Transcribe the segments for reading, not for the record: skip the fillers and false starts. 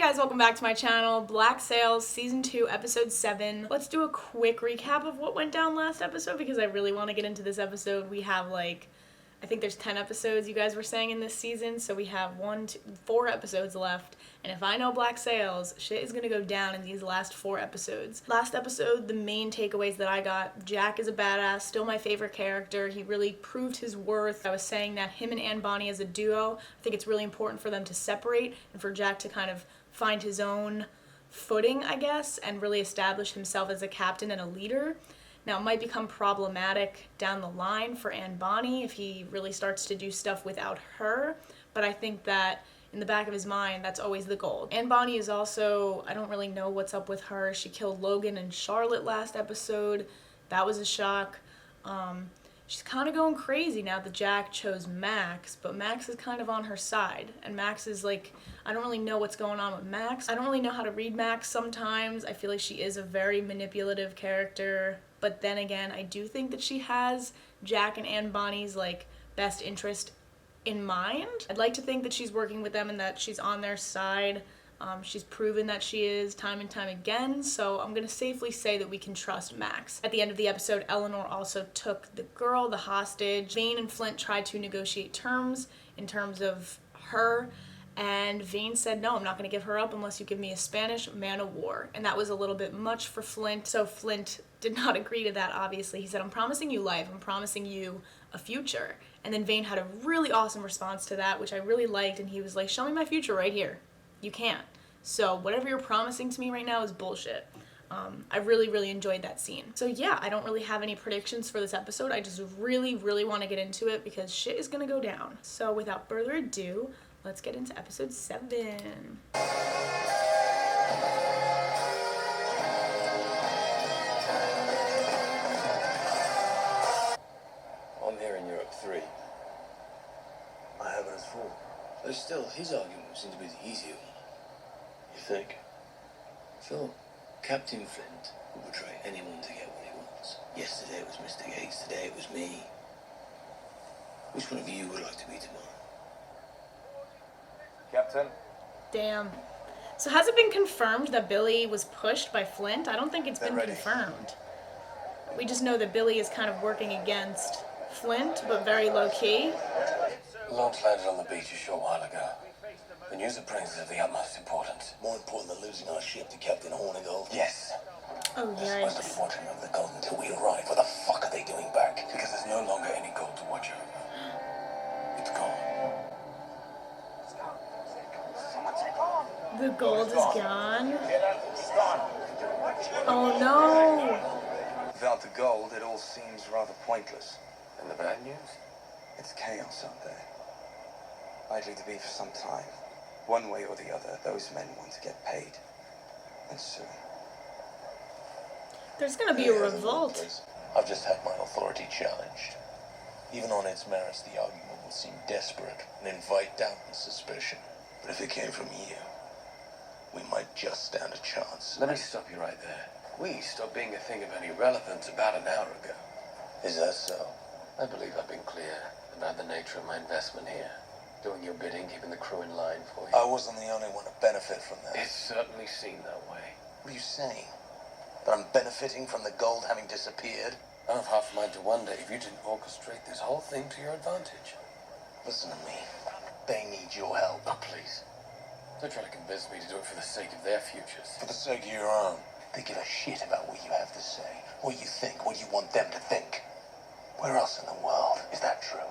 guys, welcome back to my channel. Black Sails Season 2, Episode 7. Let's do a quick recap of what went down last episode because I really want to get into this episode. We have I think there's 10 episodes you guys were saying in this season, so we have 4 episodes left. And if I know Black Sails, shit is gonna go down in these last 4 episodes. Last episode, the main takeaways that I got: Jack is a badass, still my favorite character. He really proved his worth. I was saying that him and Anne Bonny as a duo, I think it's really important for them to separate and for Jack to kind of find his own footing, I guess, and really establish himself as a captain and a leader. Now, it might become problematic down the line for Anne Bonny if he really starts to do stuff without her, but I think that in the back of his mind, that's always the goal. Anne Bonny is also, I don't really know what's up with her. She killed Logan and Charlotte last episode. That was a shock. She's kind of going crazy now that Jack chose Max, but Max is kind of on her side. And Max is I don't really know what's going on with Max. I don't really know how to read Max sometimes. I feel like she is a very manipulative character. But then again, I do think that she has Jack and Anne Bonny's best interest in mind. I'd like to think that she's working with them and that she's on their side. She's proven that she is time and time again, so I'm gonna safely say that we can trust Max. At the end of the episode, Eleanor also took the girl, the hostage. Vane and Flint tried to negotiate terms in terms of her, and Vane said, no, I'm not gonna give her up unless you give me a Spanish man of war. And that was a little bit much for Flint, so Flint did not agree to that, obviously. He said, I'm promising you life, I'm promising you a future. And then Vane had a really awesome response to that, which I really liked, and he was like, show me my future right here. You can't. So whatever you're promising to me right now is bullshit. I really, really enjoyed that scene. So yeah, I don't really have any predictions for this episode. I just really, really want to get into it because shit is gonna go down. So without further ado, let's get into episode 7. I'm hearing you're at 3. I have it as 4. Though still, his argument seems to be the easier one. You think? Phil, Captain Flint will betray anyone to get what he wants. Yesterday it was Mr. Gates, today it was me. Which one of you would like to be tomorrow? Captain? Damn. So has it been confirmed that Billy was pushed by Flint? I don't think it's been confirmed. We just know that Billy is kind of working against Flint, but very low-key. Logs landed on the beach a short while ago. The news it brings is of the utmost importance. More important than losing our ship to Captain Hornigold? Yes. Oh, They're supposed to yikes. fortune of the gold until we arrive. What the fuck are they doing back? Because there's no longer any gold to watch over. It's gone. The gold is gone? Oh no! Without the gold, it all seems rather pointless. And the bad news? It's chaos out there. Likely to be for some time. One way or the other, those men want to get paid. And soon. There's gonna be a revolt. I've just had my authority challenged. Even on its merits, the argument will seem desperate and invite doubt and suspicion. But if it came from you, we might just stand a chance. Let me stop you right there. We stopped being a thing of any relevance about an hour ago. Is that so? I believe I've been clear about the nature of my investment here. Doing your bidding, keeping the crew in line for you. I wasn't the only one to benefit from that. It certainly seemed that way. What are you saying? That I'm benefiting from the gold having disappeared? I have half a mind to wonder if you didn't orchestrate this whole thing to your advantage. Listen to me. They need your help. Oh, please. Don't try to convince me to do it for the sake of their futures. For the sake of your own. They give a shit about what you have to say, what you think, what you want them to think. Where else in the world is that true?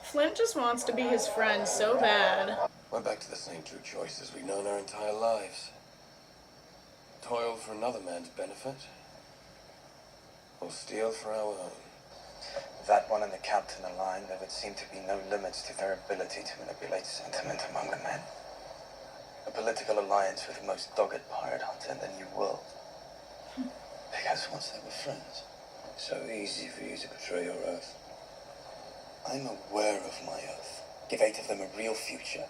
Flint just wants to be his friend so bad. We're back to the same two choices we've known our entire lives. Toil for another man's benefit, or steal for our own. That one and the captain aligned, there would seem to be no limits to their ability to manipulate sentiment among the men. A political alliance with the most dogged pirate hunter in the New World. Because once they were friends, So easy for you to betray your oath. I'm aware of my oath. Give 8 of them a real future.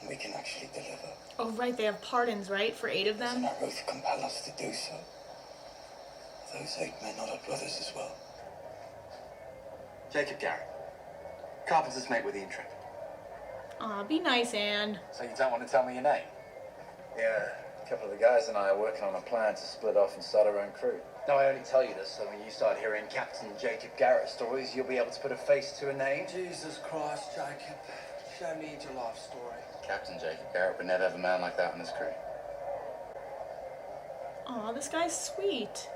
And we can actually deliver. Oh right, they have pardons, right? For 8 of Doesn't them? our oath compel us to do so? Are those 8 men not our brothers as well? Jacob Garrett, carpenter's mate with the Intrepid. Aw, be nice, Anne. So you don't want to tell me your name? Yeah, a couple of the guys and I are working on a plan to split off and start our own crew. No, I only tell you this so when you start hearing Captain Jacob Garrett stories, you'll be able to put a face to a name. Jesus Christ, Jacob. Show me your life story. Captain Jacob Garrett would never have a man like that on his crew. Aw, this guy's sweet.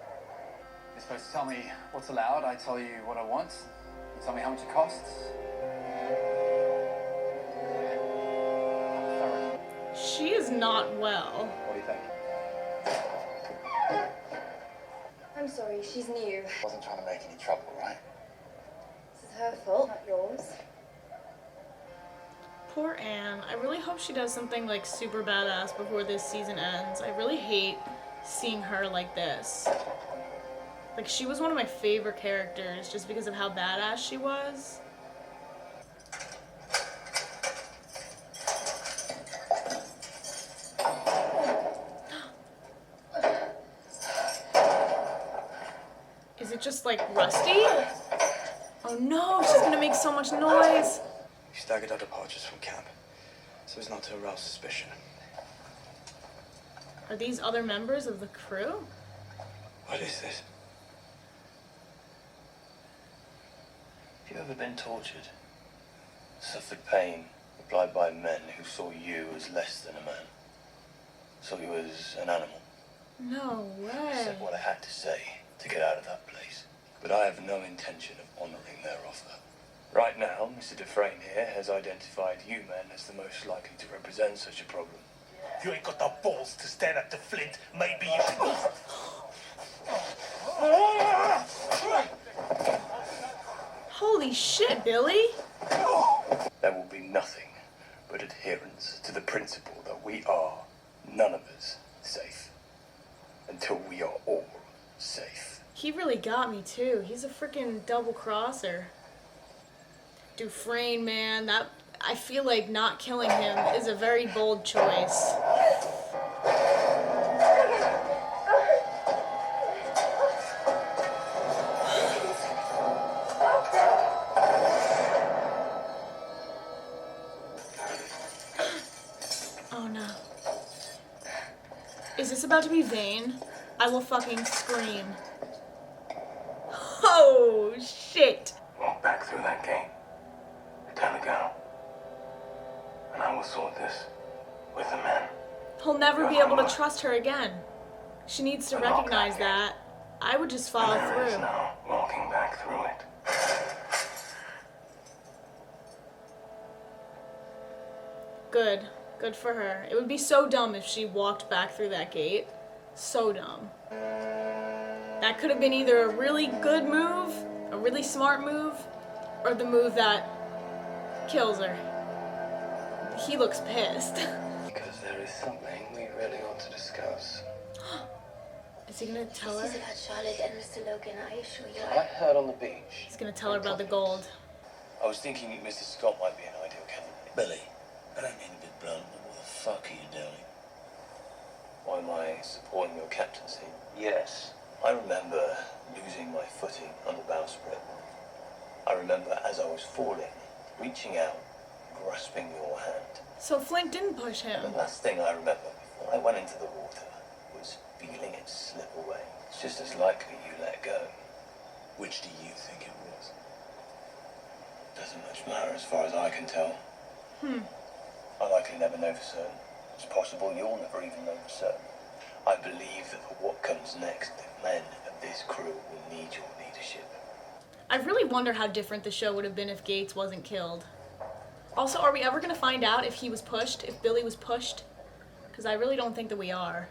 You're supposed to tell me what's allowed, I tell you what I want. You tell me how much it costs. She is not well. What do you think? I'm sorry, she's new. Wasn't trying to make any trouble, right? This is her fault, not yours. Poor Anne. I really hope she does something like super badass before this season ends. I really hate seeing her like this. Like, she was one of my favorite characters just because of how badass she was. Is it just like rusty? Oh no, she's gonna make so much noise. We staggered our departures from camp, so as not to arouse suspicion. Are these other members of the crew? What is this? Have you ever been tortured? Suffered pain applied by men who saw you as less than a man? Saw you as an animal? No I way. said what I had to say to get out of that place. But I have no intention of honouring their offer. Right now, Mr. Dufresne here has identified you men as the most likely to represent such a problem. If you ain't got the balls to stand up to Flint, maybe you should... Holy shit, Billy. There will be nothing but adherence to the principle that we are, none of us, safe. Until we are all safe. He really got me too. He's a freaking double crosser. Dufresne, man, that I feel like not killing him is a very bold choice. Oh no. Is this about to be Vane? I will fucking scream. Oh shit. Walk back through that gate. Tell the girl. And I will sort this with the men. He'll never be able to trust her again. She needs to recognize that. I would just follow And there is through. no walking back through it. Good. Good for her. It would be so dumb if she walked back through that gate. So dumb. That could have been either a really good move, a really smart move, or the move that kills her. He looks pissed. Because there is something we really ought to discuss. Is he gonna tell This her? is about Charlotte and Mr. Logan, I assure you. I heard on the beach. He's gonna tell her about the gold. I was thinking Mr. Scott might be an ideal candidate. Billy, I don't mean to be blunt, but what the fuck are you doing? Why am I supporting your captaincy? Yes. I remember losing my footing on the bowsprit. I remember as I was falling, reaching out, grasping your hand. So Flint didn't push And him. the last thing I remember before I went into the water was feeling it slip away. It's just as likely you let go. Which do you think it was? Doesn't much matter as far as I can tell. I likely never know for certain. It's possible you'll never even know for certain. I believe that for what comes next, the men of this crew will need your leadership. I really wonder how different the show would have been if Gates wasn't killed. Also, are we ever gonna find out if he was pushed, if Billy was pushed? Because I really don't think that we are.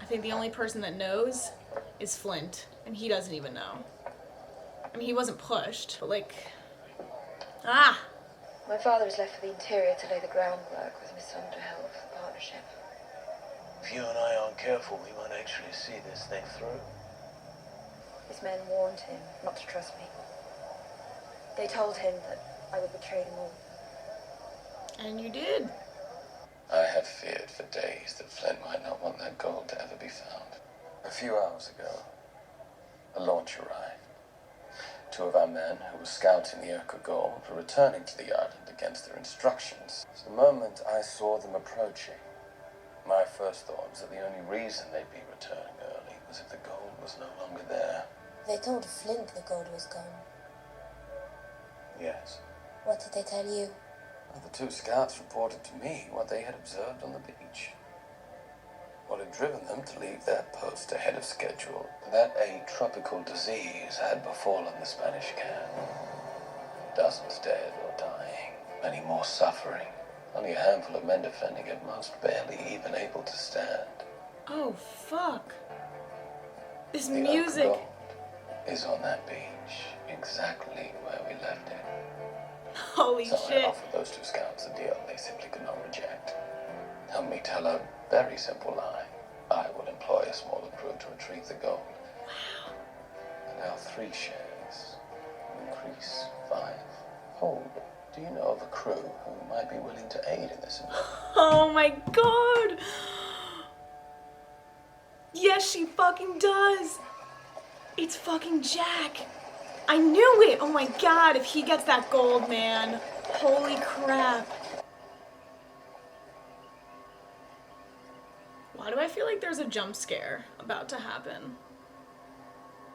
I think the only person that knows is Flint, and he doesn't even know. I mean, he wasn't pushed, but like... Ah! My father is left for the interior to lay the groundwork with Mr. Underhill for the partnership. If you and I aren't careful, we might actually see this thing through. His men warned him not to trust me. They told him that I would betray them all. And you did. I have feared for days that Flint might not want that gold to ever be found. A few hours ago, a launch arrived. Two of our men, who were scouting the Urca gold, were returning to the island to against their instructions. So the moment I saw them approaching, my first thought was that the only reason they'd be returning early was if the gold was no longer there. They told Flint the gold was gone. Yes. What did they tell you? Well, the 2 scouts reported to me what they had observed on the beach. What had driven them to leave their post ahead of schedule, that a tropical disease had befallen the Spanish camp. Dozens dead or dying, many more suffering. Only a handful of men defending it, most barely even able to stand. Oh, fuck. This The music. Oak Gold is on that beach, exactly where we left it. Holy So shit. I offered those 2 scouts a deal they simply could not reject. Help me tell a very simple lie. I will employ a smaller crew to retrieve the gold. Wow. And our 3 shares will increase 5-fold. Do you know of a crew who might be willing to aid in this endeavor? Oh my god. Yes, she fucking does. It's fucking Jack. I knew it. Oh my god, if he gets that gold, man. Holy crap. Why do I feel like there's a jump scare about to happen?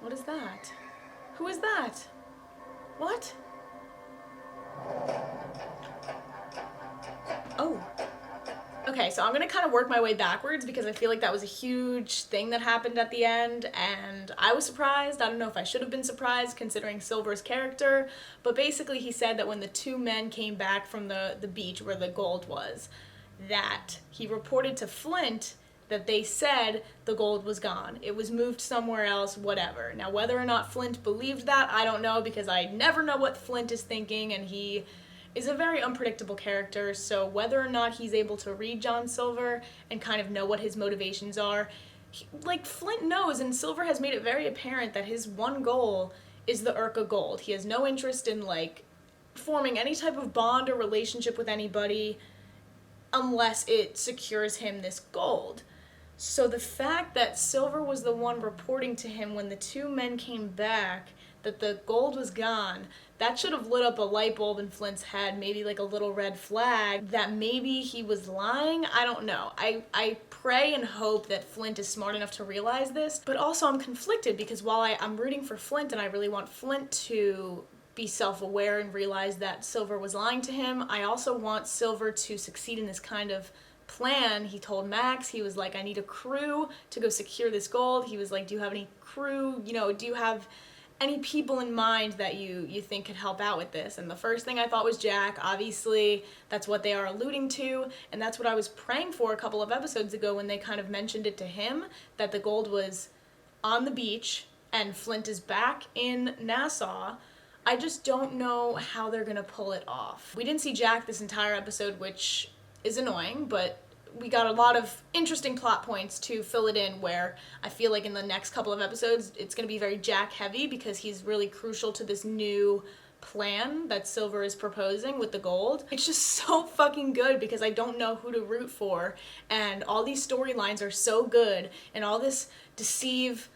What is that? Who is that? What? Oh. Okay, so I'm gonna kind of work my way backwards because I feel like that was a huge thing that happened at the end, and I was surprised. I don't know if I should have been surprised considering Silver's character, but basically he said that when the 2 men came back from the beach where the gold was, that he reported to Flint that they said the gold was gone. It was moved somewhere else, whatever. Now, whether or not Flint believed that, I don't know, because I never know what Flint is thinking, and he is a very unpredictable character, so whether or not he's able to read John Silver and kind of know what his motivations are, like Flint knows, and Silver has made it very apparent that his one goal is the Urca gold. He has no interest in, like, forming any type of bond or relationship with anybody unless it secures him this gold. So the fact that Silver was the one reporting to him when the 2 men came back that the gold was gone, that should have lit up a light bulb in Flint's head, maybe like a little red flag, that maybe he was lying. I don't know. I pray and hope that Flint is smart enough to realize this, but also I'm conflicted because while I'm rooting for Flint and I really want Flint to be self-aware and realize that Silver was lying to him, I also want Silver to succeed in this kind of plan. He told Max, he was like, I need a crew to go secure this gold. He was like, do you have any crew, do you have any people in mind that you think could help out with this? And the first thing I thought was Jack. Obviously, that's what they are alluding to, and that's what I was praying for a couple of episodes ago when they kind of mentioned it to him, that the gold was on the beach and Flint is back in Nassau. I just don't know how they're gonna pull it off. We didn't see Jack this entire episode, which is annoying, but we got a lot of interesting plot points to fill it in, where I feel like in the next couple of episodes it's going to be very Jack heavy because he's really crucial to this new plan that Silver is proposing with the gold. It's just so fucking good because I don't know who to root for, and all these storylines are so good, and all this deceit,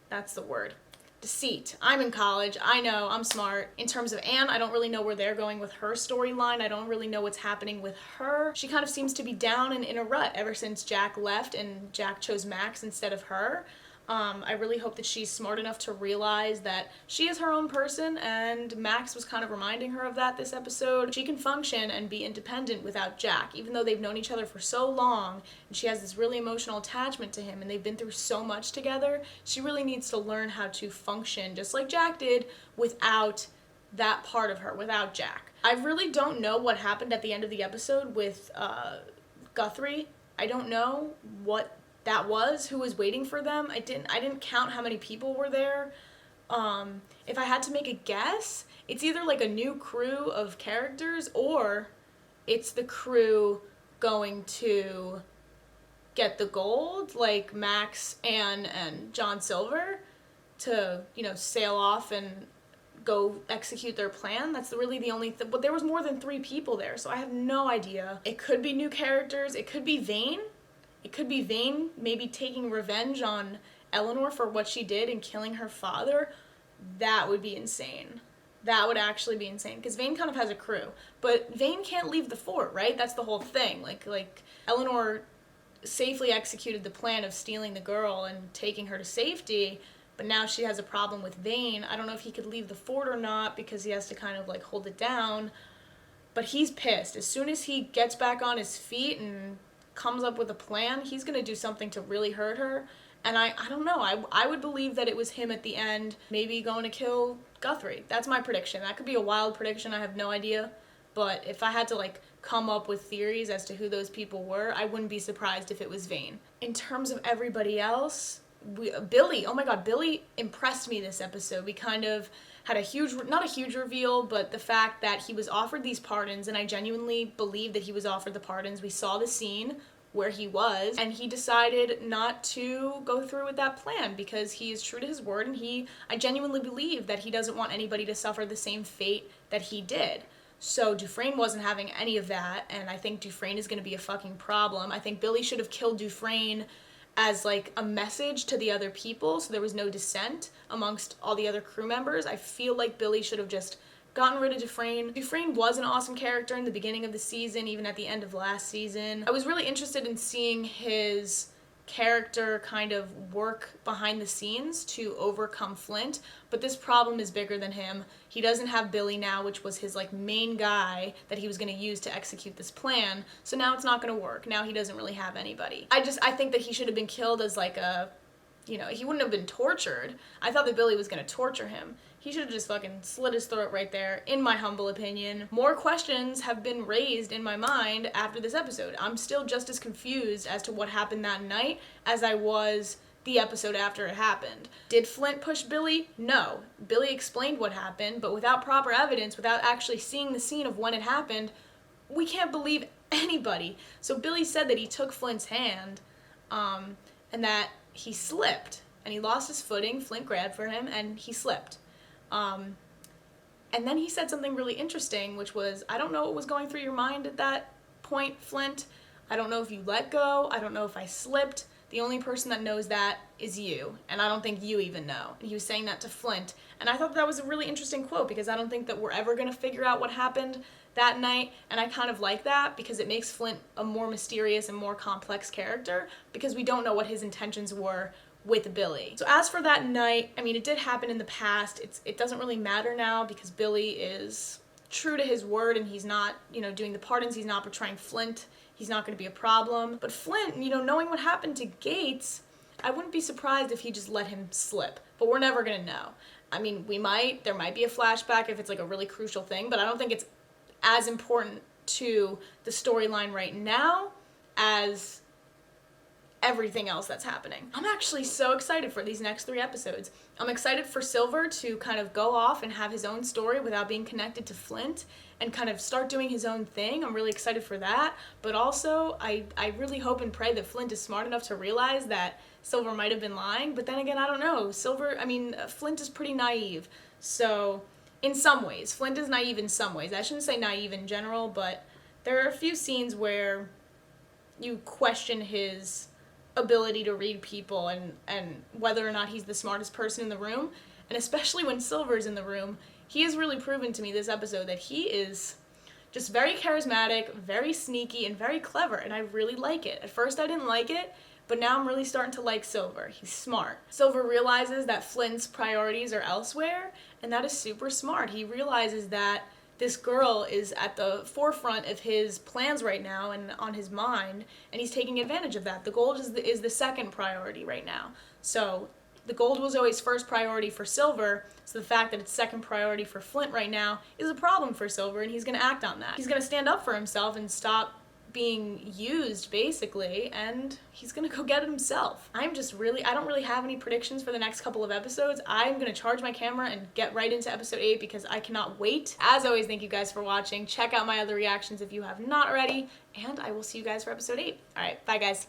that's the word. Deceit. I'm in college. I know. I'm smart. In terms of Anne, I don't really know where they're going with her storyline. I don't really know what's happening with her. She kind of seems to be down and in a rut ever since Jack left and Jack chose Max instead of her. I really hope that she's smart enough to realize that she is her own person, and Max was kind of reminding her of that this episode. She can function and be independent without Jack, even though they've known each other for so long, and she has this really emotional attachment to him, and they've been through so much together. She really needs to learn how to function, just like Jack did, without that part of her, without Jack. I really don't know what happened at the end of the episode with Guthrie. I don't know what that was, who was waiting for them. I didn't count how many people were there. If I had to make a guess, it's either like a new crew of characters or it's the crew going to get the gold, like Max, Anne, and John Silver, to, sail off and go execute their plan. That's really the only thing. But there was more than 3 people there, so I have no idea. It could be new characters. It could be Vane. It could be Vane maybe taking revenge on Eleanor for what she did and killing her father. That would be insane. That would actually be insane, because Vane kind of has a crew. But Vane can't leave the fort, right? That's the whole thing. Like Eleanor safely executed the plan of stealing the girl and taking her to safety, but now she has a problem with Vane. I don't know if he could leave the fort or not, because he has to kind of like hold it down. But he's pissed. As soon as he gets back on his feet and comes up with a plan, he's going to do something to really hurt her. And I don't know. I would believe that it was him at the end, maybe going to kill Guthrie. That's my prediction. That could be a wild prediction. I have no idea. But if I had to like come up with theories as to who those people were, I wouldn't be surprised if it was Vane. In terms of everybody else, Billy, oh my god, Billy impressed me this episode. We kind of had a huge, not a huge reveal, but the fact that he was offered these pardons, and I genuinely believe that he was offered the pardons. We saw the scene where he was, and he decided not to go through with that plan because he is true to his word, and I genuinely believe that he doesn't want anybody to suffer the same fate that he did. So Dufresne wasn't having any of that, and I think Dufresne is going to be a fucking problem. I think Billy should have killed Dufresne as like a message to the other people, so there was no dissent amongst all the other crew members. I feel like Billy should have just gotten rid of Dufresne. Dufresne was an awesome character in the beginning of the season, even at the end of last season. I was really interested in seeing his character kind of work behind the scenes to overcome Flint, but this problem is bigger than him. He doesn't have Billy now, which was his like main guy that he was going to use to execute this plan, so now it's not going to work. Now he doesn't really have anybody. I think that he should have been killed as like a, you know, he wouldn't have been tortured. I thought that Billy was going to torture him. He should have just fucking slit his throat right there, in my humble opinion. More questions have been raised in my mind after this episode. I'm still just as confused as to what happened that night as I was the episode after it happened. Did Flint push Billy? No. Billy explained what happened, but without proper evidence, without actually seeing the scene of when it happened, we can't believe anybody. So Billy said that he took Flint's hand, and that he slipped, and he lost his footing. Flint grabbed for him, and he slipped. And then he said something really interesting, which was, I don't know what was going through your mind at that point, Flint. I don't know if you let go. I don't know if I slipped. The only person that knows that is you, and I don't think you even know. And he was saying that to Flint, and I thought that was a really interesting quote, because I don't think that we're ever going to figure out what happened that night, and I kind of like that, because it makes Flint a more mysterious and more complex character, because we don't know what his intentions were with Billy. So as for that night, I mean, it did happen in the past. It doesn't really matter now, because Billy is true to his word, and he's not, you know, doing the pardons. He's not betraying Flint. He's not going to be a problem. But Flint, you know, knowing what happened to Gates, I wouldn't be surprised if he just let him slip. But we're never going to know. I mean, there might be a flashback if it's like a really crucial thing, but I don't think it's as important to the storyline right now as everything else that's happening. I'm actually so excited for these next 3 episodes. I'm excited for Silver to kind of go off and have his own story without being connected to Flint and kind of start doing his own thing. I'm really excited for that. But also, I really hope and pray that Flint is smart enough to realize that Silver might have been lying. But then again, I don't know. Flint is pretty naive. So, in some ways, Flint is naive in some ways. I shouldn't say naive in general, but there are a few scenes where you question his ability to read people and whether or not he's the smartest person in the room. And especially when Silver's in the room, he has really proven to me this episode that he is just very charismatic, very sneaky, and very clever, and I really like it. At first I didn't like it, but now I'm really starting to like Silver. He's smart. Silver realizes that Flint's priorities are elsewhere, and that is super smart. He realizes that this girl is at the forefront of his plans right now and on his mind, and he's taking advantage of that. The gold is the second priority right now. So the gold was always first priority for Silver, so the fact that it's second priority for Flint right now is a problem for Silver, and he's going to act on that. He's going to stand up for himself and stop being used, basically, and he's gonna go get it himself. I don't really have any predictions for the next couple of episodes. I'm gonna charge my camera and get right into episode 8 because I cannot wait. As always, thank you guys for watching. Check out my other reactions if you have not already, and I will see you guys for episode 8. Alright, bye guys.